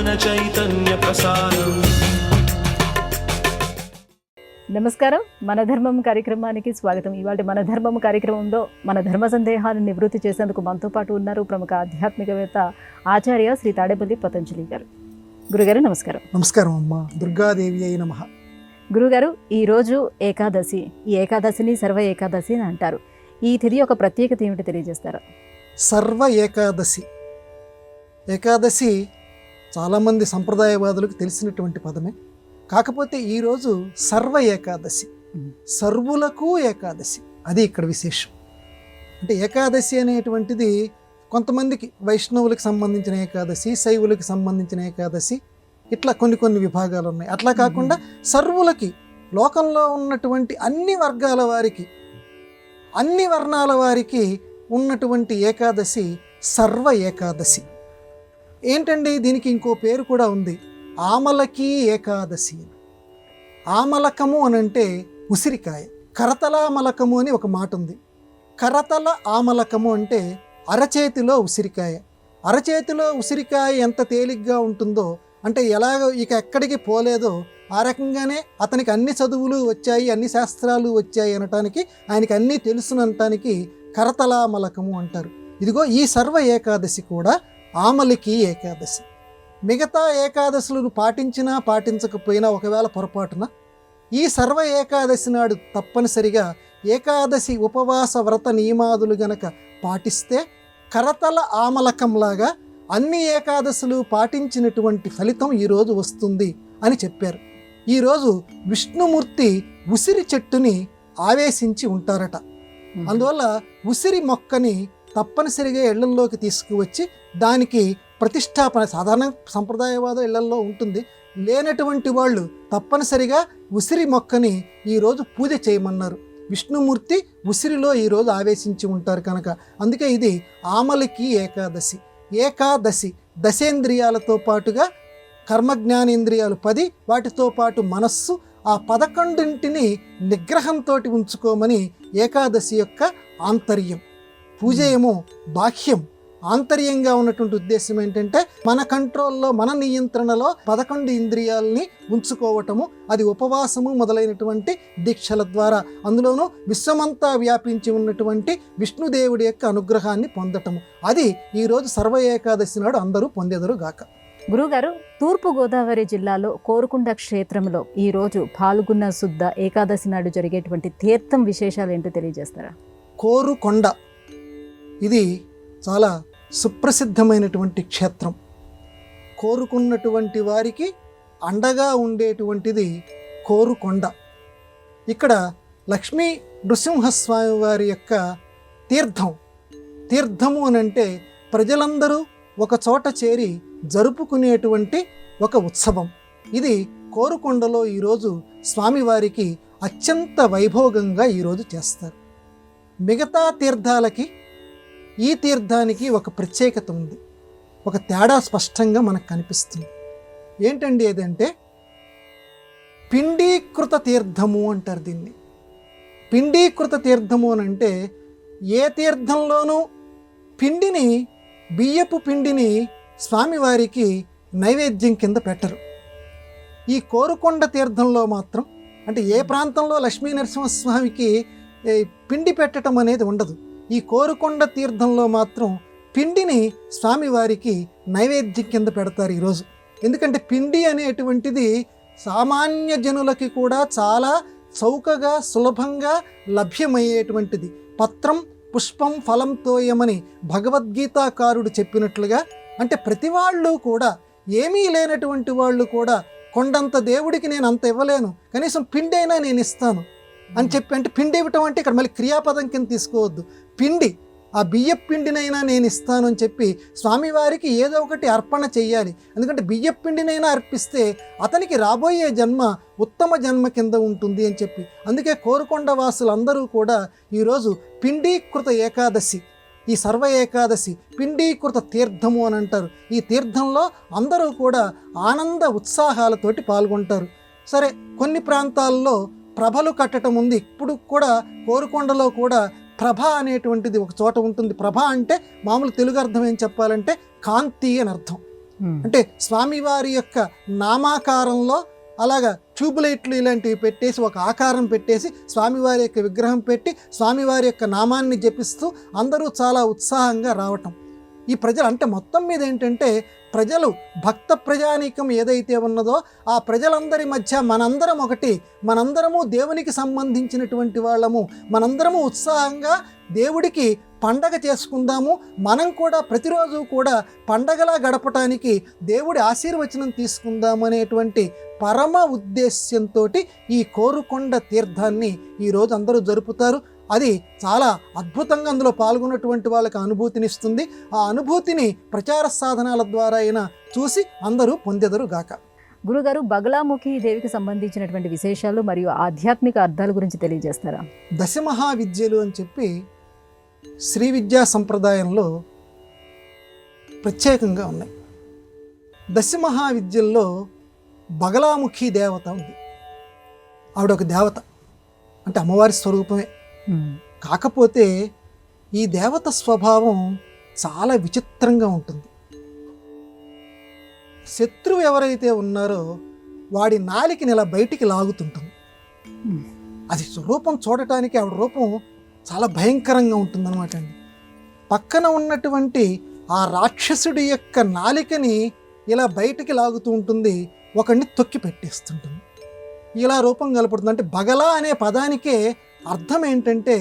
జ్ఞాన చైతన్య ప్రసారం. నమస్కారం. మన ధర్మం కార్యక్రమానికి స్వాగతం. ఇవాళ మన ధర్మం కార్యక్రమంలో మన ధర్మ సందేహాలను నివృత్తి చేసేందుకు మనతో పాటు ఉన్నారు ప్రముఖ ఆధ్యాత్మికవేత్త ఆచార్య శ్రీ తాడేపల్లి పతంజలి గారు. గురుగారు నమస్కారం. నమస్కారం అమ్మా. దుర్గాదేవి అయి నమః. గురుగారు, ఈరోజు ఏకాదశి. ఈ ఏకాదశిని సర్వ ఏకాదశి అని అంటారు. ఈ తిథి యొక్క ప్రత్యేకత ఏమిటి తెలియజేస్తారా? సర్వ ఏకాదశి. ఏకాదశి చాలామంది సంప్రదాయవాదులకు తెలిసినటువంటి పదమే. కాకపోతే ఈరోజు సర్వ ఏకాదశి, సర్వులకు ఏకాదశి. అది ఇక్కడ విశేషం. అంటే ఏకాదశి అనేటువంటిది కొంతమందికి వైష్ణవులకు సంబంధించిన ఏకాదశి, శైవులకు సంబంధించిన ఏకాదశి, ఇట్లా కొన్ని విభాగాలు ఉన్నాయి. అట్లా కాకుండా సర్వులకి, లోకంలో ఉన్నటువంటి అన్ని వర్గాల వారికి, అన్ని వర్ణాల వారికి ఉన్నటువంటి ఏకాదశి సర్వ ఏకాదశి. ఏంటండి, దీనికి ఇంకో పేరు కూడా ఉంది, ఆమలకీ ఏకాదశి. ఆమలకము అని అంటే ఉసిరికాయ. కరతలామలకము అని ఒక మాట ఉంది. కరతల ఆమలకము అంటే అరచేతిలో ఉసిరికాయ. అరచేతిలో ఉసిరికాయ ఎంత తేలిగ్గా ఉంటుందో, అంటే ఎలాగ ఇక ఎక్కడికి పోలేదో ఆ రకంగానే అతనికి అన్ని చదువులు వచ్చాయి, అన్ని శాస్త్రాలు వచ్చాయి అనటానికి, ఆయనకి అన్నీ తెలుసునటానికి కరతలామలకము అంటారు. ఇదిగో ఈ సర్వ ఏకాదశి కూడా ఆమలికి ఏకాదశి. మిగతా ఏకాదశులను పాటించినా పాటించకపోయినా ఒకవేళ పొరపాటున ఈ సర్వ ఏకాదశి నాడు తప్పనిసరిగా ఏకాదశి ఉపవాస వ్రత నియమాదులు గనక పాటిస్తే కరతల ఆమలకంలాగా అన్ని ఏకాదశులు పాటించినటువంటి ఫలితం ఈరోజు వస్తుంది అని చెప్పారు. ఈరోజు విష్ణుమూర్తి ఉసిరి చెట్టుని ఆవేశించి ఉంటారట. అందువల్ల ఉసిరి మొక్కని తప్పనిసరిగా ఇళ్లల్లోకి తీసుకువచ్చి దానికి ప్రతిష్టాపన, సాధారణ సంప్రదాయవాద ఇళ్లల్లో ఉంటుంది, లేనటువంటి వాళ్ళు తప్పనిసరిగా ఉసిరి మొక్కని ఈరోజు పూజ చేయమన్నారు. విష్ణుమూర్తి ఉసిరిలో ఈరోజు ఆవేశించి ఉంటారు కనుక అందుకే ఇది ఆమలికి ఏకాదశి. ఏకాదశి దశేంద్రియాలతో పాటుగా కర్మజ్ఞానేంద్రియాలు 10, వాటితో పాటు మనస్సు, ఆ 11ంటిని నిగ్రహంతో ఉంచుకోమని ఏకాదశి యొక్క ఆంతర్యం. పూజ ఏమో బాహ్యం, ఆంతర్యంగా ఉన్నటువంటి ఉద్దేశం ఏంటంటే మన కంట్రోల్లో, మన నియంత్రణలో 11 ఇంద్రియాలని ఉంచుకోవటము. అది ఉపవాసము మొదలైనటువంటి దీక్షల ద్వారా, అందులోనూ విశ్వమంతా వ్యాపించి ఉన్నటువంటి విష్ణుదేవుడి యొక్క అనుగ్రహాన్ని పొందటము. అది ఈరోజు సర్వ ఏకాదశి నాడు అందరూ పొందెదరు గాక. గురుగారు, తూర్పుగోదావరి జిల్లాలో కోరుకొండ క్షేత్రంలో ఈరోజు పాల్గొన్న శుద్ధ ఏకాదశి నాడు జరిగేటువంటి తీర్థం విశేషాలు ఏంటో తెలియజేస్తారా? కోరుకొండ ఇది చాలా సుప్రసిద్ధమైనటువంటి క్షేత్రం. కోరుకున్నటువంటి వారికి అండగా ఉండేటువంటిది కోరుకొండ. ఇక్కడ లక్ష్మీ నృసింహస్వామి వారి యొక్క తీర్థము అని అంటే ప్రజలందరూ ఒక చోట చేరి జరుపుకునేటువంటి ఒక ఉత్సవం. ఇది కోరుకొండలో ఈరోజు స్వామివారికి అత్యంత వైభోగంగా ఈరోజు చేస్తారు. మిగతా తీర్థాలకి ఈ తీర్థానికి ఒక ప్రత్యేకత ఉంది, ఒక తేడా స్పష్టంగా మనకు కనిపిస్తుంది. ఏంటండి ఏదంటే పిండీకృత తీర్థము అంటారు దీన్ని. పిండీకృత తీర్థము అని అంటే ఏ తీర్థంలోనూ పిండిని, బియ్యపు పిండిని స్వామివారికి నైవేద్యం కింద పెట్టరు. ఈ కోరుకొండ తీర్థంలో మాత్రం, అంటే ఏ ప్రాంతంలో లక్ష్మీ నరసింహస్వామికి పిండి పెట్టడం అనేది ఉండదు, ఈ కోరుకొండ తీర్థంలో మాత్రం పిండిని స్వామివారికి నైవేద్యం కింద పెడతారు ఈరోజు. ఎందుకంటే పిండి అనేటువంటిది సామాన్య జనులకి కూడా చాలా చౌకగా, సులభంగా లభ్యమయ్యేటువంటిది. పత్రం పుష్పం ఫలం తోయమని భగవద్గీతాకారుడు చెప్పినట్లుగా, అంటే ప్రతి వాళ్ళు కూడా, ఏమీ లేనటువంటి వాళ్ళు కూడా, కొండంత దేవుడికి నేను అంత ఇవ్వలేను, కనీసం పిండి అయినా నేను ఇస్తాను అని చెప్పి, అంటే పిండి ఇవ్వటం అంటే ఇక్కడ మళ్ళీ క్రియాపదం కింద తీసుకోవద్దు, పిండి, ఆ బియ్యపు పిండినైనా నేను ఇస్తాను అని చెప్పి స్వామివారికి ఏదో ఒకటి అర్పణ చెయ్యాలి. ఎందుకంటే బియ్యపు పిండినైనా అర్పిస్తే అతనికి రాబోయే జన్మ ఉత్తమ జన్మ కింద ఉంటుంది అని చెప్పి, అందుకే కోరుకొండ వాసులందరూ కూడా ఈరోజు పిండీకృత ఏకాదశి, ఈ సర్వ ఏకాదశి పిండీకృత తీర్థము అని అంటారు. ఈ తీర్థంలో అందరూ కూడా ఆనంద ఉత్సాహాలతోటి పాల్గొంటారు. సరే, కొన్ని ప్రాంతాల్లో ప్రభలు కట్టడం ఉంది. ఇప్పుడు కూడా కోరుకొండలో కూడా ప్రభ అనేటువంటిది ఒక చోట ఉంటుంది. ప్రభ అంటే మామూలు తెలుగు అర్థం ఏం చెప్పాలంటే కాంతి అని అర్థం. అంటే స్వామివారి యొక్క నామాకారంలో అలాగా ట్యూబ్లైట్లు ఇలాంటివి పెట్టేసి ఒక ఆకారం పెట్టేసి స్వామివారి యొక్క విగ్రహం పెట్టి స్వామివారి యొక్క నామాన్ని జపిస్తూ అందరూ చాలా ఉత్సాహంగా రావటం. ఈ ప్రజలు అంటే మొత్తం మీద ఏంటంటే ప్రజలు భక్త ప్రజానీకం ఏదైతే ఉన్నదో ఆ ప్రజలందరి మధ్య మనందరం ఒకటి, మనందరము దేవునికి సంబంధించినటువంటి వాళ్ళము, మనందరము ఉత్సాహంగా దేవుడికి పండగ చేసుకుందాము, మనం కూడా ప్రతిరోజు కూడా పండగలా గడపటానికి దేవుడి ఆశీర్వచనం తీసుకుందాము అనేటువంటి పరమ ఉద్దేశ్యంతో ఈ కోరుకొండ తీర్థాన్ని ఈరోజు అందరూ జరుపుతారు. అది చాలా అద్భుతంగా అందులో పాల్గొన్నటువంటి వాళ్ళకి అనుభూతినిస్తుంది. ఆ అనుభూతిని ప్రచార సాధనాల ద్వారా అయినా చూసి అందరూ పొందెదరు గాక. గురుగారు, బగలాముఖి దేవికి సంబంధించినటువంటి విశేషాలు మరియు ఆధ్యాత్మిక అర్థాల గురించి తెలియజేస్తారా? దశమహావిద్యలు అని చెప్పి శ్రీ విద్యా సంప్రదాయంలో ప్రత్యేకంగా ఉన్నాయి. దశమహావిద్యల్లో బగలాముఖి దేవత ఉంది. ఆవిడ ఒక దేవత, అంటే అమ్మవారి స్వరూపమే. కాకపోతే ఈ దేవత స్వభావం చాలా విచిత్రంగా ఉంటుంది. శత్రువు ఎవరైతే ఉన్నారో వాడి నాలికని ఇలా బయటికి లాగుతుంటుంది. అది రూపం చూడటానికి ఆవిడ రూపం చాలా భయంకరంగా ఉంటుందన్నమాట అండి. పక్కన ఉన్నటువంటి ఆ రాక్షసుడి యొక్క నాలికని ఇలా బయటికి లాగుతూ ఉంటుంది, ఒకడిని తొక్కి పెట్టేస్తుంటుంది. ఇలా రూపం కనపడుతుంది. అంటే బగలా అనే పదానికే అర్థం ఏంటంటే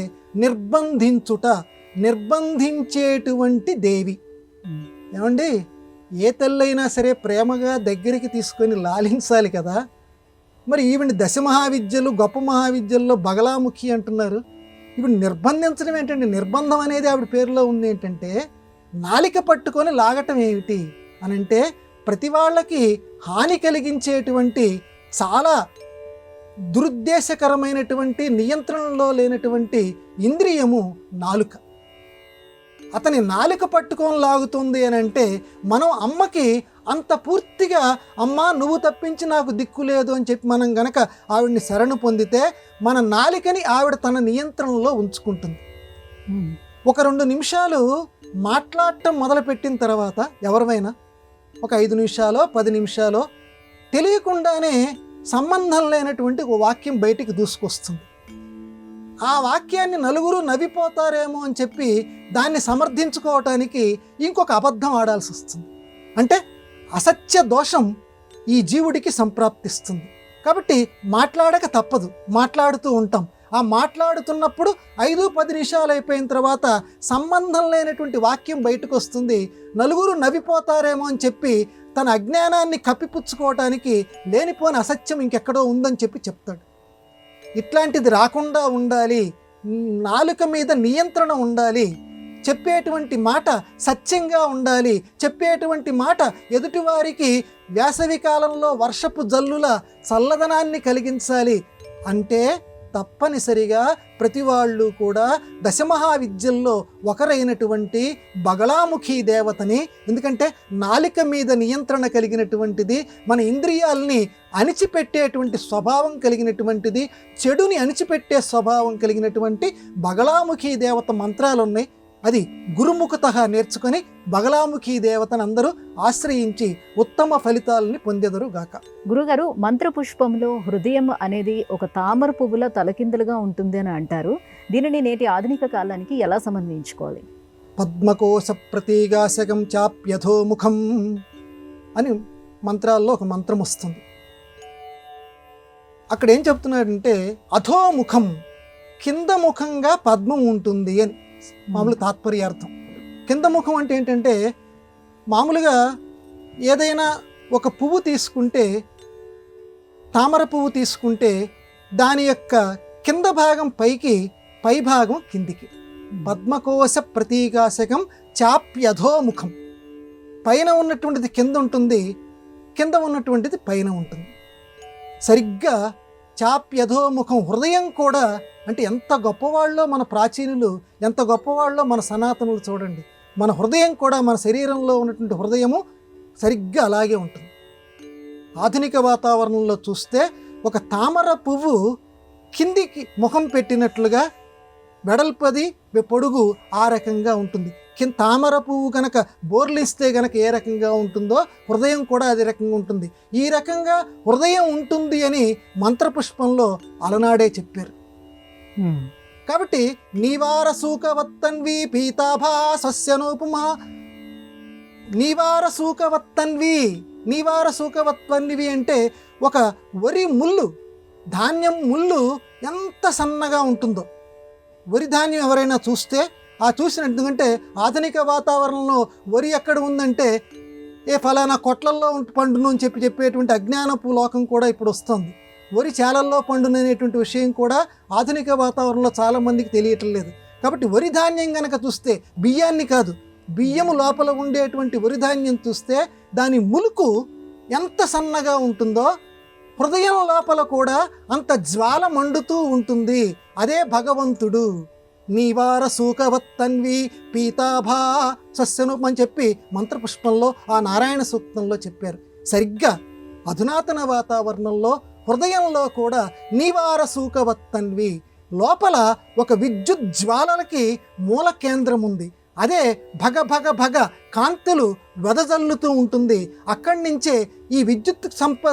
నిర్బంధించుట, నిర్బంధించేటువంటి దేవి. ఏమండి, ఏ తల్లైనా సరే ప్రేమగా దగ్గరికి తీసుకొని లాలించాలి కదా. మరి ఈవిడ దశమహావిద్యలు గొప్ప మహావిద్యల్లో బగలాముఖి అంటున్నారు. ఇప్పుడు నిర్బంధించడం ఏంటంటే, నిర్బంధం అనేది ఆవిడ పేరులో ఉంది. ఏంటంటే నాలిక పట్టుకొని లాగటం ఏమిటి అనంటే ప్రతి వాళ్ళకి హాని కలిగించేటువంటి చాలా దురుద్దేశకరమైనటువంటి నియంత్రణలో లేనటువంటి ఇంద్రియము నాలుక. అతని నాలుక పట్టుకొని లాగుతుంది అని అంటే మనం అమ్మకి అంత పూర్తిగా అమ్మా నువ్వు తప్పించి నాకు దిక్కు లేదు అని చెప్పి మనం గనక ఆవిడని శరణు పొందితే మన నాలికని ఆవిడ తన నియంత్రణలో ఉంచుకుంటుంది. ఒక 2 నిమిషాలు మాట్లాడటం మొదలుపెట్టిన తర్వాత ఎవరివైనా ఒక 5 నిమిషాలో 10 నిమిషాలో తెలియకుండానే సంబంధం లేనటువంటి ఒక వాక్యం బయటికి దూసుకొస్తుంది. ఆ వాక్యాన్ని నలుగురు నవ్విపోతారేమో అని చెప్పి దాన్ని సమర్థించుకోవటానికి ఇంకొక అబద్ధం ఆడాల్సి వస్తుంది. అంటే అసత్య దోషం ఈ జీవుడికి సంప్రాప్తిస్తుంది. కాబట్టి మాట్లాడక తప్పదు, మాట్లాడుతూ ఉంటాం. ఆ మాట్లాడుతున్నప్పుడు 5-10 నిమిషాలు అయిపోయిన తర్వాత సంబంధం లేనటువంటి వాక్యం బయటకు వస్తుంది. నలుగురు నవ్విపోతారేమో అని చెప్పి తన అజ్ఞానాన్ని కప్పిపుచ్చుకోవటానికి లేనిపోని అసత్యం ఇంకెక్కడో ఉందని చెప్పి చెప్తాడు. ఇట్లాంటిది రాకుండా ఉండాలి, నాలుక మీద నియంత్రణ ఉండాలి, చెప్పేటువంటి మాట సత్యంగా ఉండాలి, చెప్పేటువంటి మాట ఎదుటివారికి వేసవి కాలంలో వర్షపు జల్లుల చల్లదనాన్ని కలిగించాలి అంటే తప్పనిసరిగా ప్రతి వాళ్ళు కూడా దశమహావిద్యల్లో ఒకరైనటువంటి బగలాముఖి దేవతని, ఎందుకంటే నాలిక మీద నియంత్రణ కలిగినటువంటిది, మన ఇంద్రియాలని అణిచిపెట్టేటువంటి స్వభావం కలిగినటువంటిది, చెడుని అణిచిపెట్టే స్వభావం కలిగినటువంటి బగలాముఖి దేవత మంత్రాలు ఉన్నాయి. అది గురుముఖత నేర్చుకొని బగలాముఖి దేవతను అందరూ ఆశ్రయించి ఉత్తమ ఫలితాలని పొందెదరు గాక. గురుగారు, మంత్రపుష్పంలో హృదయం అనేది ఒక తామర పువ్వుల తలకిందులుగా ఉంటుంది అని అంటారు. దీనిని నేటి ఆధునిక కాలానికి ఎలా సమన్వయించుకోవాలి? పద్మకోశ ప్రతీగాశకం చాప్యథోముఖం అని మంత్రాల్లో ఒక మంత్రం వస్తుంది. అక్కడ ఏం చెప్తున్నాడంటే అధోముఖం, కింద ముఖంగా పద్మం ఉంటుంది అని మామూలు తాత్పర్యార్థం. కింద ముఖం అంటే ఏంటంటే మామూలుగా ఏదైనా ఒక పువ్వు తీసుకుంటే, తామర పువ్వు తీసుకుంటే దాని యొక్క కింద భాగం పైకి, పై భాగం కిందికి. పద్మకోశ ప్రతీకాశకం చాప్యధోముఖం, పైన ఉన్నటువంటిది కింద ఉంటుంది, కింద ఉన్నటువంటిది పైన ఉంటుంది. సరిగ్గా చాప్యధోముఖం, హృదయం కూడా అంటే ఎంత గొప్పవాళ్ళో మన ప్రాచీనులు, ఎంత గొప్పవాళ్ళో మన సనాతనులు. చూడండి, మన హృదయం కూడా, మన శరీరంలో ఉన్నటువంటి హృదయము సరిగ్గా అలాగే ఉంటుంది. ఆధునిక వాతావరణంలో చూస్తే ఒక తామర పువ్వు కిందికి ముఖం పెట్టినట్లుగా వెడల్పది పొడుగు ఆ రకంగా ఉంటుంది. తామర పువ్వు కనుక బోర్లిస్తే గనక ఏ రకంగా ఉంటుందో హృదయం కూడా అదే రకంగా ఉంటుంది. ఈ రకంగా హృదయం ఉంటుంది అని మంత్రపుష్పంలో అలనాడే చెప్పారు. కాబట్టి నీవార సూకవత్తన్వి పీతాభా సస్యనోపుమా, నీవార సూకవత్తన్వి అంటే ఒక వరి ముళ్ళు, ధాన్యం ముళ్ళు ఎంత సన్నగా ఉంటుందో. వరి ధాన్యం ఎవరైనా చూస్తే చూసినట్టు ఆధునిక వాతావరణంలో వరి ఎక్కడ ఉందంటే ఫలానా కొట్లల్లో పండును అని చెప్పేటువంటి అజ్ఞానపు లోకం కూడా ఇప్పుడు వస్తుంది. వరి చాలల్లో పండుననేటువంటి విషయం కూడా ఆధునిక వాతావరణంలో చాలామందికి తెలియటం లేదు. కాబట్టి వరి ధాన్యం కనుక చూస్తే, బియ్యాన్ని కాదు, బియ్యము లోపల ఉండేటువంటి వరి ధాన్యం చూస్తే దాని ములుకు ఎంత సన్నగా ఉంటుందో హృదయం లోపల కూడా అంత జ్వాల మండుతూ ఉంటుంది. అదే భగవంతుడు. నీవార సూకవత్తన్వి పీతాభా సస్యను అని చెప్పి మంత్రపుష్పంలో ఆ నారాయణ సూక్తంలో చెప్పారు. సరిగ్గా అధునాతన వాతావరణంలో హృదయంలో కూడా నీవార సూకవత్తన్వి, లోపల ఒక విద్యుత్ జ్వాలలకి మూల కేంద్రం ఉంది. అదే భగ భగ భగ కాంతులు వెదజల్లుతూ ఉంటుంది. అక్కడి నుంచే ఈ విద్యుత్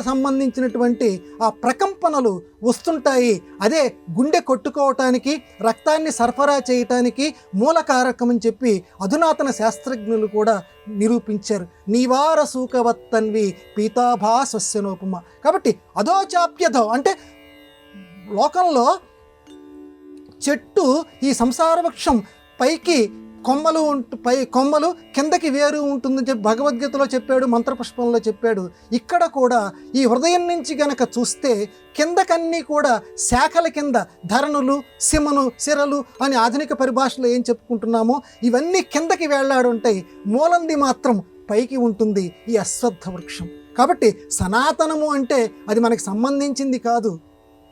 సంబంధించినటువంటి ఆ ప్రకంపనలు వస్తుంటాయి. అదే గుండె కొట్టుకోవటానికి, రక్తాన్ని సరఫరా చేయటానికి మూలకారకం అని చెప్పి అధునాతన శాస్త్రజ్ఞులు కూడా నిరూపించారు. నీవార సూకవత్తన్వి పీతాభా స్వస్యనోపమ. కాబట్టి అధోచాప్యధో అంటే లోకంలో చెట్టు, ఈ సంసార వృక్షం పైకి కొమ్మలు కిందకి వేరు ఉంటుందని చెప్పి భగవద్గీతలో చెప్పాడు, మంత్రపుష్పంలో చెప్పాడు. ఇక్కడ కూడా ఈ హృదయం నుంచి గనక చూస్తే కిందకన్నీ కూడా శాఖల కింద ధరణులు, సిరలు అని ఆధునిక పరిభాషలో ఏం చెప్పుకుంటున్నామో ఇవన్నీ కిందకి వేళ్లాడుంటాయి. మూలంది మాత్రం పైకి ఉంటుంది, ఈ అశ్వత్థ వృక్షం. కాబట్టి సనాతనము అంటే అది మనకి సంబంధించింది కాదు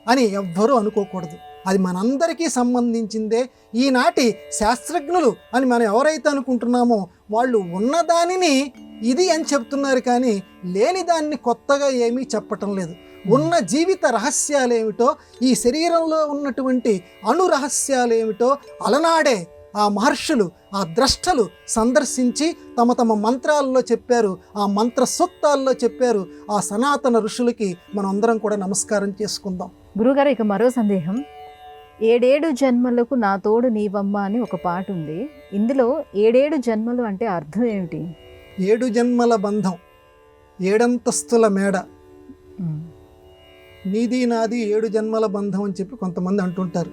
అని ఎవ్వరూ అనుకోకూడదు. అది మనందరికీ సంబంధించిందే. ఈనాటి శాస్త్రజ్ఞులు అని మనం ఎవరైతే అనుకుంటున్నామో వాళ్ళు ఉన్నదానిని ఇది అని చెప్తున్నారు, కానీ లేని దాన్ని కొత్తగా ఏమీ చెప్పటం లేదు. ఉన్న జీవిత రహస్యాలేమిటో, ఈ శరీరంలో ఉన్నటువంటి అణు రహస్యాలేమిటో అలనాడే ఆ మహర్షులు, ఆ ద్రష్టలు సందర్శించి తమ మంత్రాల్లో చెప్పారు, ఆ మంత్ర సూక్తాల్లో చెప్పారు. ఆ సనాతన ఋషులకి మనం అందరం కూడా నమస్కారం చేసుకుందాం. గురుగారు, ఇక మరో సందేహం. 7 జన్మలకు నా తోడు నీవమ్మ అని ఒక పాట ఉంది. ఇందులో 7 జన్మలు అంటే అర్థం ఏమిటి? 7 జన్మల బంధం, 7 అంతస్తుల మేడ, నీది నాది 7 జన్మల బంధం అని చెప్పి కొంతమంది అంటుంటారు.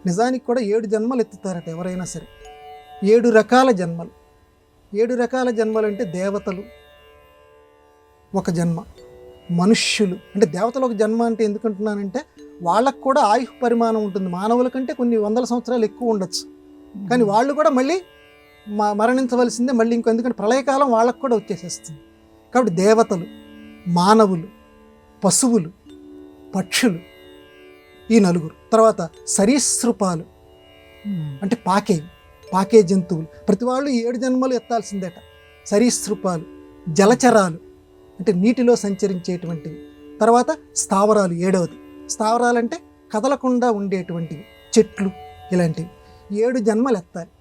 నిజానికి కూడా 7 జన్మలు ఎత్తుతారట ఎవరైనా సరే. 7 రకాల జన్మలు. 7 రకాల జన్మలు అంటే దేవతలు ఒక జన్మ, మనుష్యులు అంటే దేవతలు ఒక జన్మ అంటే ఎందుకంటున్నానంటే వాళ్ళకు కూడా ఆయుష్ పరిమాణం ఉంటుంది. మానవుల కంటే కొన్ని వందల సంవత్సరాలు ఎక్కువ ఉండొచ్చు, కానీ వాళ్ళు కూడా మళ్ళీ మరణించవలసిందే మళ్ళీ. ఎందుకంటే ప్రళయకాలం వాళ్ళకు కూడా వచ్చేసేస్తుంది. కాబట్టి దేవతలు, మానవులు, పశువులు, పక్షులు, ఈ 4. తర్వాత సరీసృపాలు అంటే పాకే జంతువులు. ప్రతి వాళ్ళు 7 జన్మలు ఎత్తాల్సిందేట. సరీసృపాలు, జలచరాలు అంటే నీటిలో సంచరించేటువంటివి. తర్వాత స్థావరాలు 7వది. స్థావరాలంటే కదలకుండా ఉండేటువంటివి, చెట్లు, ఇలాంటివి. 7 జన్మలు ఎత్తాలి.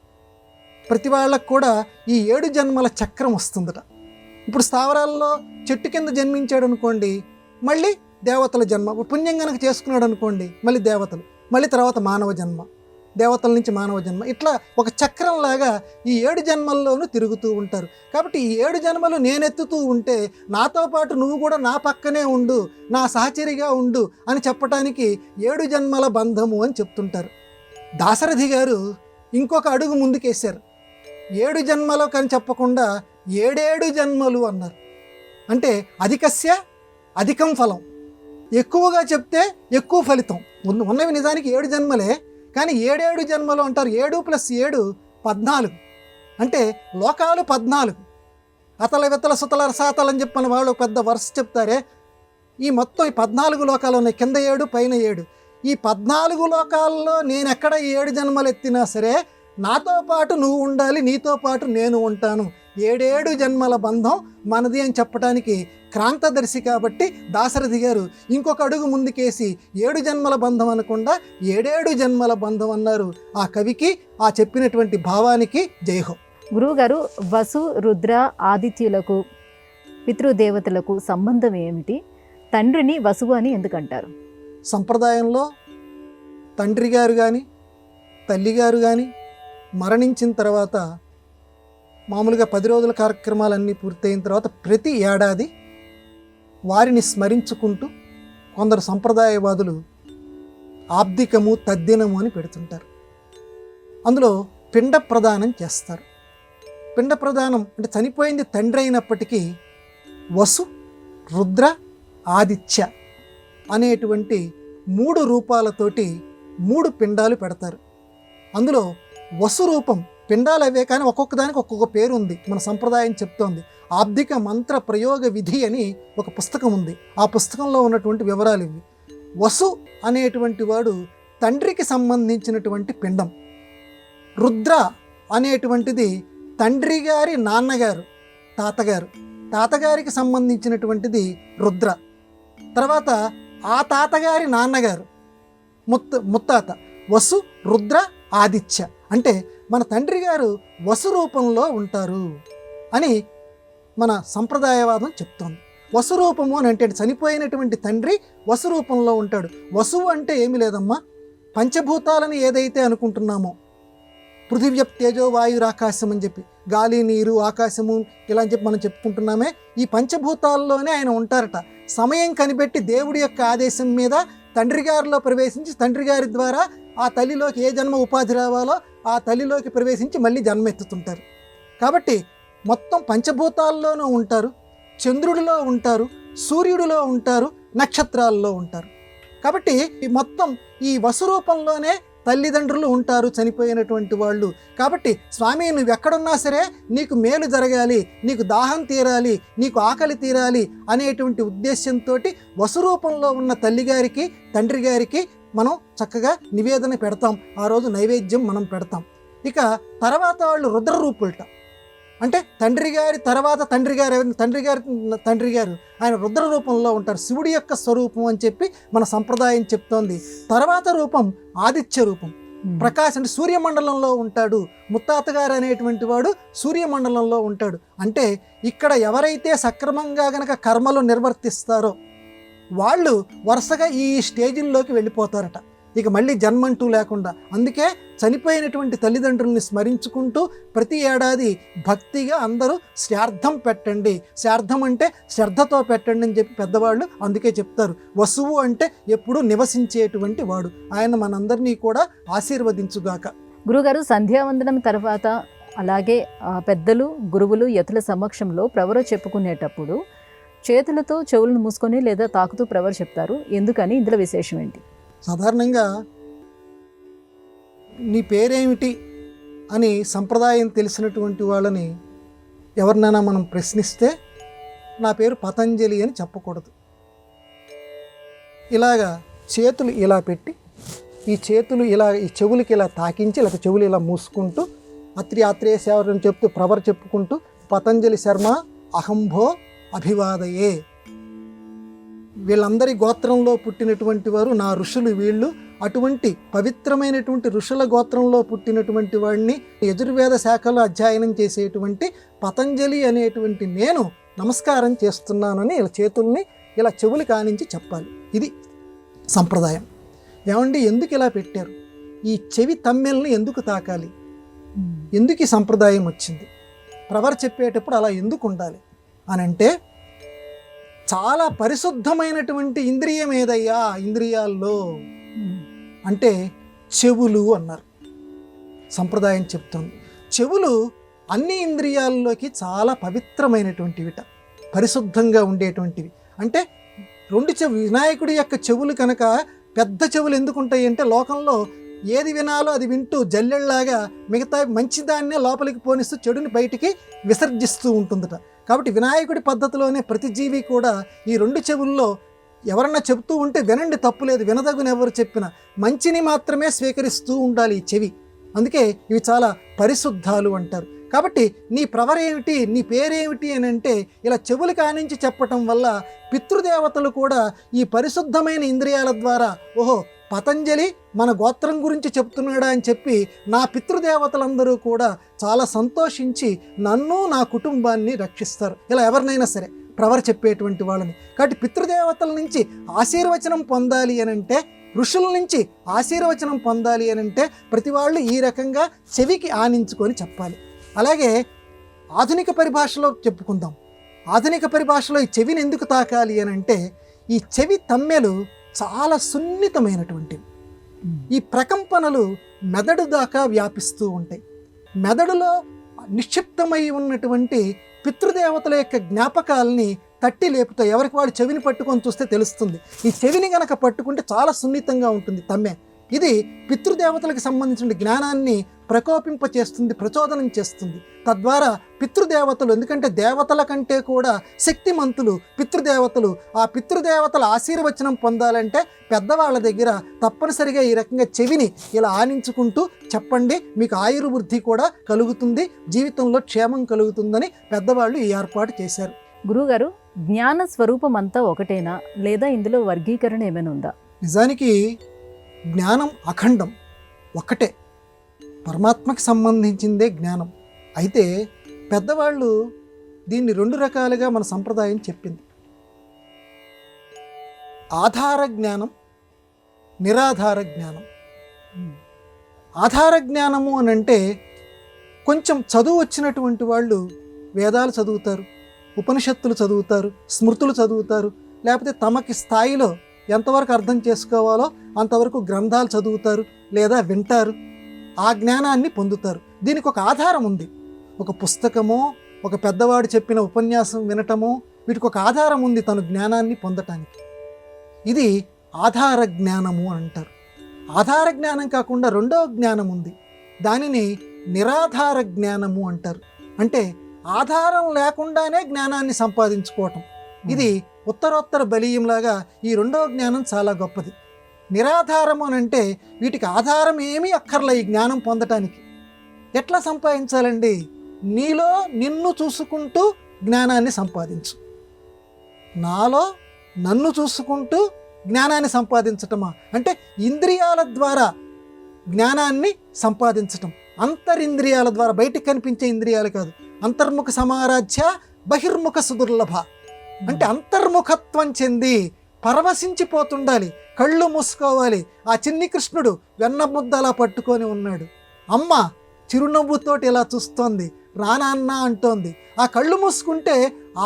ప్రతి వాళ్ళకు కూడా ఈ 7 జన్మల చక్రం వస్తుందట. ఇప్పుడు స్థావరాల్లో చెట్టు కింద జన్మించాడు అనుకోండి, మళ్ళీ దేవతల జన్మ. పుణ్యం కనుక చేసుకున్నాడు అనుకోండి, మళ్ళీ దేవతలు, మళ్ళీ తర్వాత మానవ జన్మ, దేవతల నుంచి మానవ జన్మ. ఇట్లా ఒక చక్రంలాగా ఈ 7 జన్మల్లోనూ తిరుగుతూ ఉంటారు. కాబట్టి ఈ 7 జన్మలు నేనెత్తుతూ ఉంటే నాతో పాటు నువ్వు కూడా నా పక్కనే ఉండు, నా సహచరిగా ఉండు అని చెప్పటానికి 7 జన్మల బంధము అని చెప్తుంటారు. దాశరథి గారు ఇంకొక అడుగు ముందుకేశారు. 7 జన్మలు అని చెప్పకుండా 7 జన్మలు అన్నారు. అంటే అధికస్య అధికం ఫలం, ఎక్కువగా చెప్తే ఎక్కువ ఫలితం. ఉన్నవి నిజానికి 7 జన్మలే, కానీ 7 జన్మలు అంటారు. 7 + 7 14. అంటే లోకాలు 14. అతల వితల సుతల రసాతలు అని చెప్పిన వాళ్ళు పెద్ద వరుస చెప్తారే, ఈ మొత్తం ఈ 14 లోకాలు ఉన్నాయి. కింద 7 పైన 7. ఈ 14 లోకాల్లో నేను ఎక్కడ 7 జన్మలు ఎత్తినా సరే నాతో పాటు నువ్వు ఉండాలి, నీతో పాటు నేను ఉంటాను. 7 జన్మల బంధం మనది అని చెప్పడానికి క్రాంతదర్శి కాబట్టి దాశరథి గారు ఇంకొక అడుగు ముందుకేసి 7 జన్మల బంధం అనకుండా 7 జన్మల బంధం అన్నారు. ఆ కవికి, ఆ చెప్పినటువంటి భావానికి జయహో. గురువుగారు, వసు, రుద్ర, ఆదిత్యులకు, పితృదేవతలకు సంబంధం ఏమిటి? తండ్రిని వసువు అని ఎందుకంటారు? సంప్రదాయంలో తండ్రి గారు కానీ తల్లిగారు కానీ మరణించిన తర్వాత మామూలుగా 10 రోజుల కార్యక్రమాలన్నీ పూర్తయిన తర్వాత ప్రతి ఏడాది వారిని స్మరించుకుంటూ కొందరు సంప్రదాయవాదులు ఆబ్దికము తద్దినము అని పెడుతుంటారు. అందులో పిండ ప్రదానం చేస్తారు. పిండ ప్రదానం అంటే చనిపోయింది తండ్రి అయినప్పటికీ వసు, రుద్ర, ఆదిత్య అనేటువంటి 3 రూపాలతోటి 3 పిండాలు పెడతారు. అందులో వసు రూపం పిండాలు అవే, కానీ ఒక్కొక్క దానికి ఒక్కొక్క పేరు ఉంది. మన సంప్రదాయం చెప్తోంది. ఆబ్దిక మంత్ర ప్రయోగ విధి అని ఒక పుస్తకం ఉంది. ఆ పుస్తకంలో ఉన్నటువంటి వివరాలు ఇవి. వసు అనేటువంటి వాడు తండ్రికి సంబంధించినటువంటి పిండం. రుద్ర అనేటువంటిది తండ్రి గారి నాన్నగారు, తాతగారికి సంబంధించినటువంటిది రుద్ర. తర్వాత ఆ తాతగారి నాన్నగారు ముత్తాత. వసు, రుద్ర, ఆదిత్య. అంటే మన తండ్రి గారు వసు రూపంలో ఉంటారు అని మన సంప్రదాయవాదం చెప్తోంది. వసు రూపము అని అంటే చనిపోయినటువంటి తండ్రి వసు రూపంలో ఉంటాడు. వసువు అంటే ఏమి లేదమ్మా, పంచభూతాలను ఏదైతే అనుకుంటున్నామో, పృథివ్యప్ తేజో వాయురాకాశం అని చెప్పి, గాలి, నీరు, ఆకాశము ఇలా అని చెప్పి మనం చెప్పుకుంటున్నామే, ఈ పంచభూతాల్లోనే ఆయన ఉంటారట. సమయం కనిపెట్టి దేవుడి యొక్క ఆదేశం మీద తండ్రి గారిలో ప్రవేశించి తండ్రి గారి ద్వారా ఆ తల్లిలోకి ఏ జన్మ ఉపాధి రావాలో ఆ తల్లిలోకి ప్రవేశించి మళ్ళీ జన్మ ఎత్తుతుంటారు. కాబట్టి మొత్తం పంచభూతాల్లోనూ ఉంటారు, చంద్రుడిలో ఉంటారు, సూర్యుడిలో ఉంటారు, నక్షత్రాల్లో ఉంటారు. కాబట్టి మొత్తం ఈ వసురూపంలోనే తల్లిదండ్రులు ఉంటారు చనిపోయినటువంటి వాళ్ళు. కాబట్టి స్వామి, నువ్వు ఎక్కడున్నా సరే నీకు మేలు జరగాలి, నీకు దాహం తీరాలి, నీకు ఆకలి తీరాలి అనేటువంటి ఉద్దేశంతో వసురూపంలో ఉన్న తల్లిగారికి తండ్రి గారికి మనం చక్కగా నివేదన పెడతాం. ఆ రోజు నైవేద్యం మనం పెడతాం. ఇక తర్వాత వాళ్ళు రుద్రరూపులట. అంటే తండ్రి గారి తర్వాత తండ్రి గారు ఆయన రుద్ర రూపంలో ఉంటారు. శివుడి యొక్క స్వరూపం అని చెప్పి మన సంప్రదాయం చెప్తోంది. తర్వాత రూపం ఆదిత్య రూపం. ప్రకాశ్ అంటే సూర్యమండలంలో ఉంటాడు. ముత్తాతగారు అనేటువంటి వాడు సూర్యమండలంలో ఉంటాడు. అంటే ఇక్కడ ఎవరైతే సక్రమంగా గనక కర్మలు నిర్వర్తిస్తారో వాళ్ళు వరుసగా ఈ స్టేజిల్లోకి వెళ్ళిపోతారట. ఇక మళ్ళీ జన్మంటూ లేకుండా. అందుకే చనిపోయినటువంటి తల్లిదండ్రుల్ని స్మరించుకుంటూ ప్రతి ఏడాది భక్తిగా అందరూ శ్రాద్ధం పెట్టండి. శ్రాద్ధం అంటే శ్రద్ధతో పెట్టండి అని చెప్పి పెద్దవాళ్ళు అందుకే చెప్తారు. వసువు అంటే ఎప్పుడూ నివసించేటువంటి వాడు. ఆయన మనందరినీ కూడా ఆశీర్వదించుగాక. గురుగారు, సంధ్యావందనం తర్వాత అలాగే పెద్దలు, గురువులు, యతుల సమక్షంలో ప్రవర చెప్పుకునేటప్పుడు చేతులతో చెవులను మూసుకొని లేదా తాకుతూ ప్రవర చెప్తారు. ఎందుకని? ఇందులో విశేషం ఏంటి? సాధారణంగా నీ పేరేమిటి అని సంప్రదాయం తెలిసినటువంటి వాళ్ళని ఎవరినైనా మనం ప్రశ్నిస్తే నా పేరు పతంజలి అని చెప్పకూడదు. ఇలాగా చేతులు ఇలా పెట్టి ఈ చేతులు ఇలా ఈ చెవులకి ఇలా తాకించి లేకపోతే చెవులు ఇలా మూసుకుంటూ అత్రి సేవని చెప్తూ ప్రవర్ చెప్పుకుంటూ పతంజలి శర్మ అహంభో అభివాదయే, వీళ్ళందరి గోత్రంలో పుట్టినటువంటి వారు నా ఋషులు వీళ్ళు, అటువంటి పవిత్రమైనటువంటి ఋషుల గోత్రంలో పుట్టినటువంటి వాడిని యజుర్వేద శాఖలో అధ్యయనం చేసేటువంటి పతంజలి అనేటువంటి నేను నమస్కారం చేస్తున్నానని ఇలా చేతుల్ని ఇలా చెవులు కానించి చెప్పాలి. ఇది సంప్రదాయం. ఏమండి, ఎందుకు ఇలా పెట్టారు? ఈ చెవి తమ్మెల్ని ఎందుకు తాకాలి? ఎందుకు ఈ సంప్రదాయం వచ్చింది? ప్రవర్ చెప్పేటప్పుడు అలా ఎందుకు ఉండాలి అని అంటే, చాలా పరిశుద్ధమైనటువంటి ఇంద్రియం ఏదయ్యా ఇంద్రియాల్లో అంటే చెవులు అన్నారు. సంప్రదాయం చెప్తుంది చెవులు అన్ని ఇంద్రియాల్లోకి చాలా పవిత్రమైనటువంటివిట, పరిశుద్ధంగా ఉండేటువంటివి. అంటే 2 చెవులు, వినాయకుడి యొక్క చెవులు కనుక పెద్ద చెవులు ఎందుకు ఉంటాయి అంటే, లోకంలో ఏది వినాలో అది వింటూ జల్లెళ్ళలాగా మిగతా మంచిదాన్నే లోపలికి పోనిస్తూ చెడుని బయటికి విసర్జిస్తూ ఉంటుందట. కాబట్టి వినాయకుడి పద్ధతిలోనే ప్రతి జీవి కూడా ఈ 2 చెవుల్లో ఎవరన్నా చెబుతూ ఉంటే వినండి, తప్పులేదు, వినదగుని ఎవరు చెప్పినా మంచిని మాత్రమే స్వీకరిస్తూ ఉండాలి ఈ చెవి. అందుకే ఇవి చాలా పరిశుద్ధాలు అంటారు. కాబట్టి నీ ప్రవరేమిటి, నీ పేరేమిటి అని అంటే ఇలా చెవులు కానించి చెప్పటం వల్ల పితృదేవతలు కూడా ఈ పరిశుద్ధమైన ఇంద్రియాల ద్వారా ఓహో పతంజలి మన గోత్రం గురించి చెప్తున్నాడా అని చెప్పి నా పితృదేవతలందరూ కూడా చాలా సంతోషించి నన్ను నా కుటుంబాన్ని రక్షిస్తారు. ఇలా ఎవరినైనా సరే ప్రవర చెప్పేటువంటి వాళ్ళని. కాబట్టి పితృదేవతల నుంచి ఆశీర్వచనం పొందాలి అని అంటే, ఋషుల నుంచి ఆశీర్వచనం పొందాలి అని అంటే ప్రతి వాళ్ళు ఈ రకంగా చెవికి ఆనించుకొని చెప్పాలి. అలాగే ఆధునిక పరిభాషలో చెప్పుకుందాం. ఆధునిక పరిభాషలో ఈ చెవిని ఎందుకు తాకాలి అని అంటే, ఈ చెవి తమ్మెలు చాలా సున్నితమైనటువంటివి. ఈ ప్రకంపనలు మెదడు దాకా వ్యాపిస్తూ ఉంటాయి. మెదడులో నిక్షిప్తమై ఉన్నటువంటి పితృదేవతల యొక్క జ్ఞాపకాలని తట్టి లేపుతాయి. ఎవరికి వాళ్ళు చెవిని పట్టుకొని చూస్తే తెలుస్తుంది. ఈ చెవిని గనక పట్టుకుంటే చాలా సున్నితంగా ఉంటుంది తమ్మె. ఇది పితృదేవతలకు సంబంధించిన జ్ఞానాన్ని ప్రకోపింపచేస్తుంది, ప్రచోదనం చేస్తుంది. తద్వారా పితృదేవతలు, ఎందుకంటే దేవతల కంటే కూడా శక్తిమంతులు పితృదేవతలు, ఆ పితృదేవతల ఆశీర్వచనం పొందాలంటే పెద్దవాళ్ళ దగ్గర తప్పనిసరిగా ఈ రకంగా చెవిని ఇలా ఆనించుకుంటూ చెప్పండి, మీకు ఆయుర్వృద్ధి కూడా కలుగుతుంది, జీవితంలో క్షేమం కలుగుతుందని పెద్దవాళ్ళు ఈ ఏర్పాటు చేశారు. గురువుగారు, జ్ఞాన స్వరూపం అంతా ఒకటేనా, లేదా ఇందులో వర్గీకరణ ఏమైనా ఉందా? నిజానికి జ్ఞానం అఖండం, ఒక్కటే, పరమాత్మకి సంబంధించిందే జ్ఞానం. అయితే పెద్దవాళ్ళు దీన్ని రెండు రకాలుగా మన సంప్రదాయం చెప్పింది. ఆధార జ్ఞానం, నిరాధార జ్ఞానం. ఆధార జ్ఞానము అని అంటే కొంచెం చదువు వచ్చినటువంటి వాళ్ళు వేదాలు చదువుతారు, ఉపనిషత్తులు చదువుతారు, స్మృతులు చదువుతారు, లేకపోతే తమకి స్థాయిలో ఎంతవరకు అర్థం చేసుకోవాలో అంతవరకు గ్రంథాలు చదువుతారు లేదా వింటారు, ఆ జ్ఞానాన్ని పొందుతారు. దీనికి ఒక ఆధారం ఉంది. ఒక పుస్తకమో, ఒక పెద్దవాడు చెప్పిన ఉపన్యాసం వినటమో, వీటికి ఒక ఆధారం ఉంది తను జ్ఞానాన్ని పొందటానికి. ఇది ఆధార జ్ఞానము అని అంటారు. ఆధార జ్ఞానం కాకుండా రెండవ జ్ఞానం ఉంది, దానిని నిరాధార జ్ఞానము అంటారు. అంటే ఆధారం లేకుండానే జ్ఞానాన్ని సంపాదించుకోవటం. ఇది ఉత్తరోత్తర బలీయంలాగా ఈ రెండవ జ్ఞానం చాలా గొప్పది. నిరాధారం అని అంటే వీటికి ఆధారం ఏమీ అక్కర్లే ఈ జ్ఞానం పొందటానికి. ఎట్లా సంపాదించాలండి? నీలో నిన్ను చూసుకుంటూ జ్ఞానాన్ని సంపాదించు. నాలో నన్ను చూసుకుంటూ జ్ఞానాన్ని సంపాదించటమా అంటే ఇంద్రియాల ద్వారా జ్ఞానాన్ని సంపాదించటం. అంతరింద్రియాల ద్వారా, బయటికి కనిపించే ఇంద్రియాలు కాదు. అంతర్ముఖ సమారాధ్య బహిర్ముఖ సుదుర్లభ అంటే అంతర్ముఖత్వం చెంది పరవశించిపోతుండాలి. కళ్ళు మూసుకోవాలి. ఆ చిన్ని కృష్ణుడు వెన్న ముద్ద అలా పట్టుకొని ఉన్నాడు. అమ్మ చిరునవ్వుతోటి ఇలా చూస్తోంది, రానాన్న అంటోంది. ఆ కళ్ళు మూసుకుంటే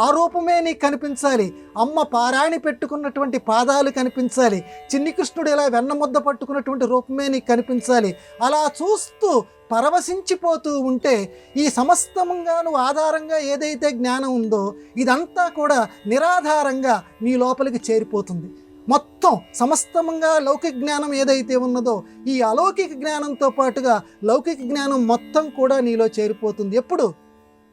ఆ రూపమే నీకు కనిపించాలి. అమ్మ పారాణి పెట్టుకున్నటువంటి పాదాలు కనిపించాలి. చిన్ని కృష్ణుడు ఇలా వెన్న ముద్ద పట్టుకున్నటువంటి రూపమే నీకు కనిపించాలి. అలా చూస్తూ పరవశించిపోతూ ఉంటే ఈ సమస్తముగా నువ్వు ఆధారంగా ఏదైతే జ్ఞానం ఉందో ఇదంతా కూడా నిరాధారంగా నీ లోపలికి చేరిపోతుంది. మొత్తం సమస్తముగా లౌకిక జ్ఞానం ఏదైతే ఉన్నదో ఈ అలౌకిక జ్ఞానంతో పాటుగా లౌకిక జ్ఞానం మొత్తం కూడా నీలో చేరిపోతుంది. ఎప్పుడు?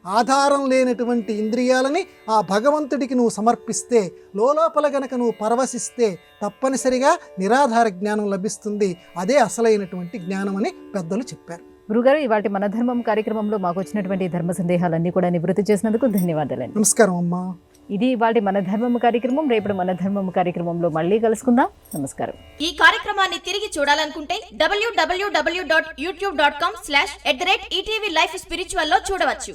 ఆధారం లేనటువంటి ఇంద్రియాలని ఆ భగవంతుడికి నువ్వు సమర్పిస్తే, లోపల గనక నువ్వు పరవశిస్తే తప్పనిసరిగా నిరాధార జ్ఞానం లభిస్తుంది. అదే అసలైనటువంటి జ్ఞానం అని పెద్దలు చెప్పారు. గురుగారు, ఇవాటి మన ధర్మం కార్యక్రమంలో మాకు వచ్చినటువంటి ధర్మ సందేహాలన్నీ కూడా నివృత్తి చేసినందుకు ధన్యవాదాలండి. నమస్కారం అమ్మా. ఇది ఇవాటి మన ధర్మం కార్యక్రమం. రేపు మన ధర్మం కార్యక్రమంలో మళ్ళీ కలుసుకుందాం. నమస్కారం. ఈ కార్యక్రమాన్ని తిరిగి చూడాలనుకుంటే www.youtube.com/@ETV Life Spiritual లో చూడవచ్చు.